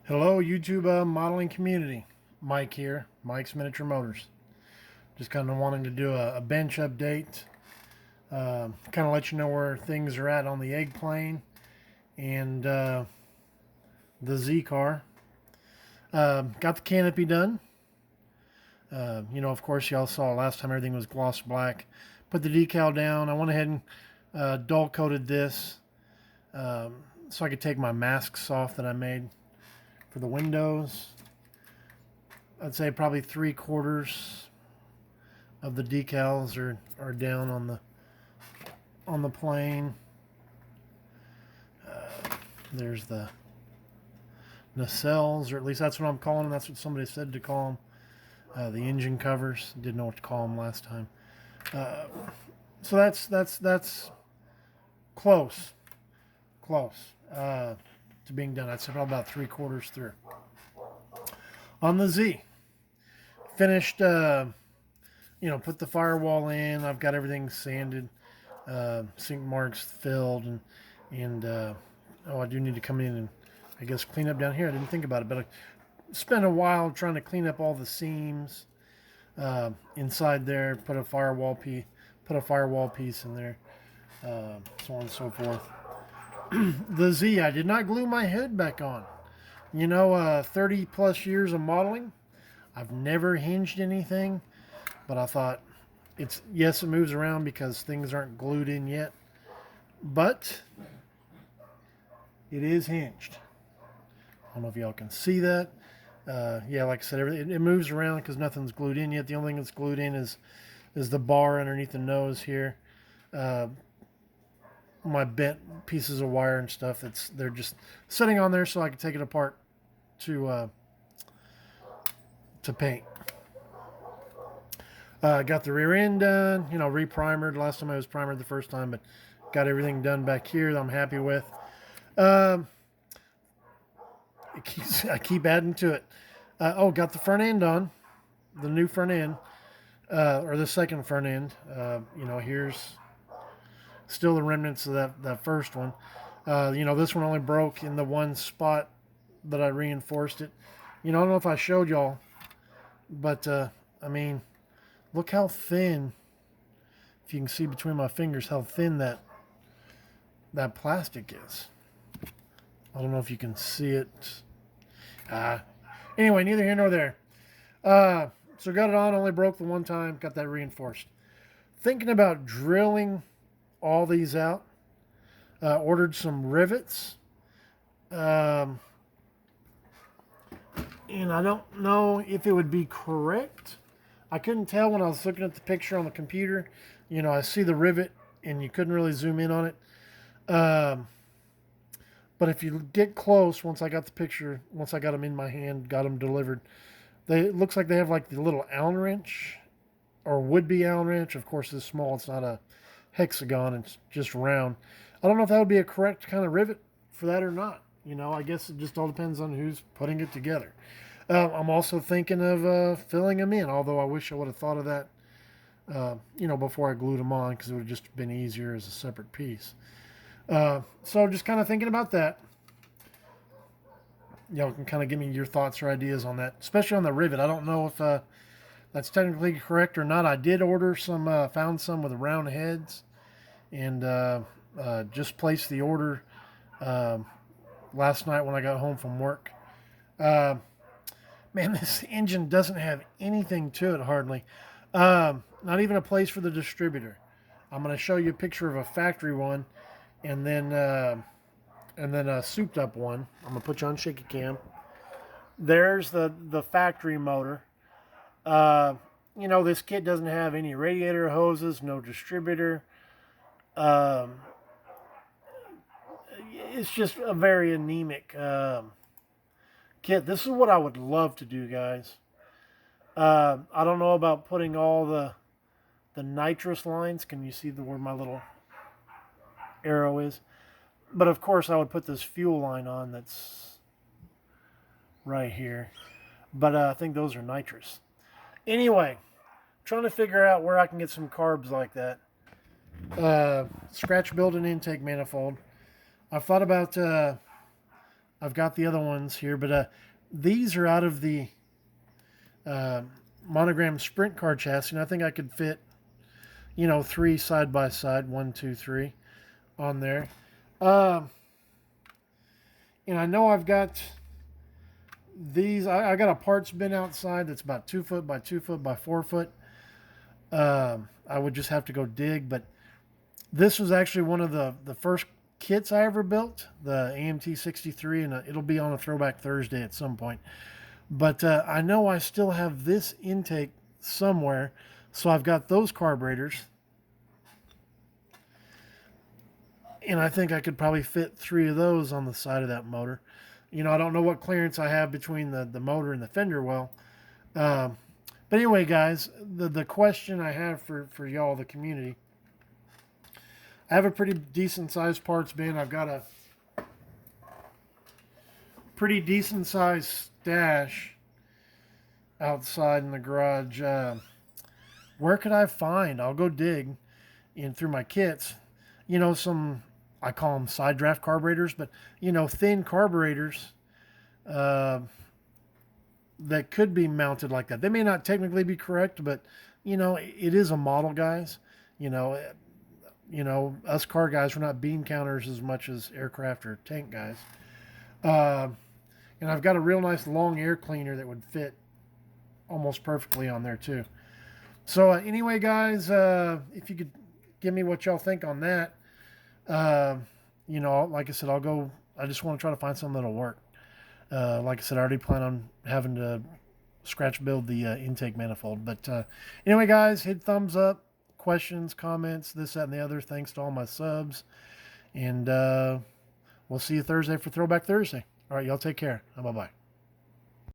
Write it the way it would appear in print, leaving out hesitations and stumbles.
Hello, YouTube modeling community. Mike here, Mike's Miniature Motors. Just kind of wanting to do a bench update, kind of let you know where things are at on the Eggplane and the Z car. Got the canopy done. Of course, y'all saw last time everything was gloss black. Put the decal down. I went ahead and dull coated this so I could take my masks off that I made for the windows. I'd say probably 3/4 of the decals are down on the plane. There's the nacelles, or at least that's what I'm calling them. That's what somebody said to call them. The engine covers. Didn't know what to call them last time. So that's close to being done. I'd say probably about 3/4 through. On the Z, finished. Put the firewall in. I've got everything sanded, sink marks filled, and I do need to come in and I guess clean up down here. I didn't think about it, but I spent a while trying to clean up all the seams inside there. Put a firewall piece in there, so on and so forth. The Z, I did not glue my hood back on. 30 plus years of modeling, I've never hinged anything, but I thought yes, it moves around because things aren't glued in yet, but it is hinged. I don't know if y'all can see that. Yeah, like I said, it moves around because nothing's glued in yet. The only thing that's glued in is the bar underneath the nose here. My bent pieces of wire and stuff. They're just sitting on there so I can take it apart to paint. Got the rear end done. Reprimered. Last time I was primered the first time, but got everything done back here that I'm happy with. I keep adding to it. Got the front end on, the new front end, or the second front end. Here's still the remnants of that first one. This one only broke in the one spot that I reinforced it. I don't know if I showed y'all, but look how thin, if you can see between my fingers, how thin that plastic is. I don't know if you can see it. Anyway, neither here nor there. So got it on, only broke the one time, got that reinforced. Thinking about drilling all these out. Ordered some rivets. And I don't know if it would be correct. I couldn't tell when I was looking at the picture on the computer. I see the rivet and you couldn't really zoom in on it. But if you get close, once I got the picture, once I got them in my hand, got them delivered, it looks like they have like the little Allen wrench, or would-be Allen wrench. Of course, it's small. It's not a hexagon. It's just round. I don't know if that would be a correct kind of rivet for that or not. I guess it just all depends on who's putting it together. I'm also thinking of filling them in, although I wish I would have thought of that, before I glued them on, because it would have just been easier as a separate piece. So just kind of thinking about that. Y'all can kind of give me your thoughts or ideas on that, especially on the rivet. I don't know if that's technically correct or not. I did order some, found some with round heads, and just placed the order last night when I got home from work. Man, this engine doesn't have anything to it hardly. Not even a place for the distributor. I'm going to show you a picture of a factory one, and then a souped up one. I'm going to put you on shaky cam. There's the factory motor. This kit doesn't have any radiator hoses, no distributor. It's just a very anemic kit. This is what I would love to do, guys. I don't know about putting all the nitrous lines. Can you see where my little arrow is? But of course I would put this fuel line on that's right here. But I think those are nitrous. Anyway, trying to figure out where I can get some carbs like that. Scratch build an intake manifold. I've thought about I've got the other ones here, but these are out of the uh, monogram sprint car chassis, and I think I could fit, 3 side by side, 1, 2, 3 on there. Um, and I know I've got these. I got a parts bin outside that's about 2 foot by 2 foot by 4 foot. I would just have to go dig, but this was actually one of the first kits I ever built, the AMT 63, and it'll be on a Throwback Thursday at some point. But I know I still have this intake somewhere, so I've got those carburetors. And I think I could probably fit 3 of those on the side of that motor. I don't know what clearance I have between the motor and the fender well. Um, but anyway, guys, the question I have for y'all, the community, I have a pretty decent sized parts bin. I've got a pretty decent sized stash outside in the garage. Where could I find? I'll go dig in through my kits. Some, I call them side draft carburetors, but thin carburetors that could be mounted like that. They may not technically be correct, but it is a model, guys. You know, us car guys, we're not bean counters as much as aircraft or tank guys. And I've got a real nice long air cleaner that would fit almost perfectly on there too. So anyway, guys, if you could give me what y'all think on that. Like I said, I just want to try to find something that'll work. Like I said, I already plan on having to scratch build the intake manifold. But anyway, guys, hit thumbs up, questions, comments, this, that, and the other. Thanks to all my subs. And we'll see you Thursday for Throwback Thursday. All right, y'all take care. Bye-bye.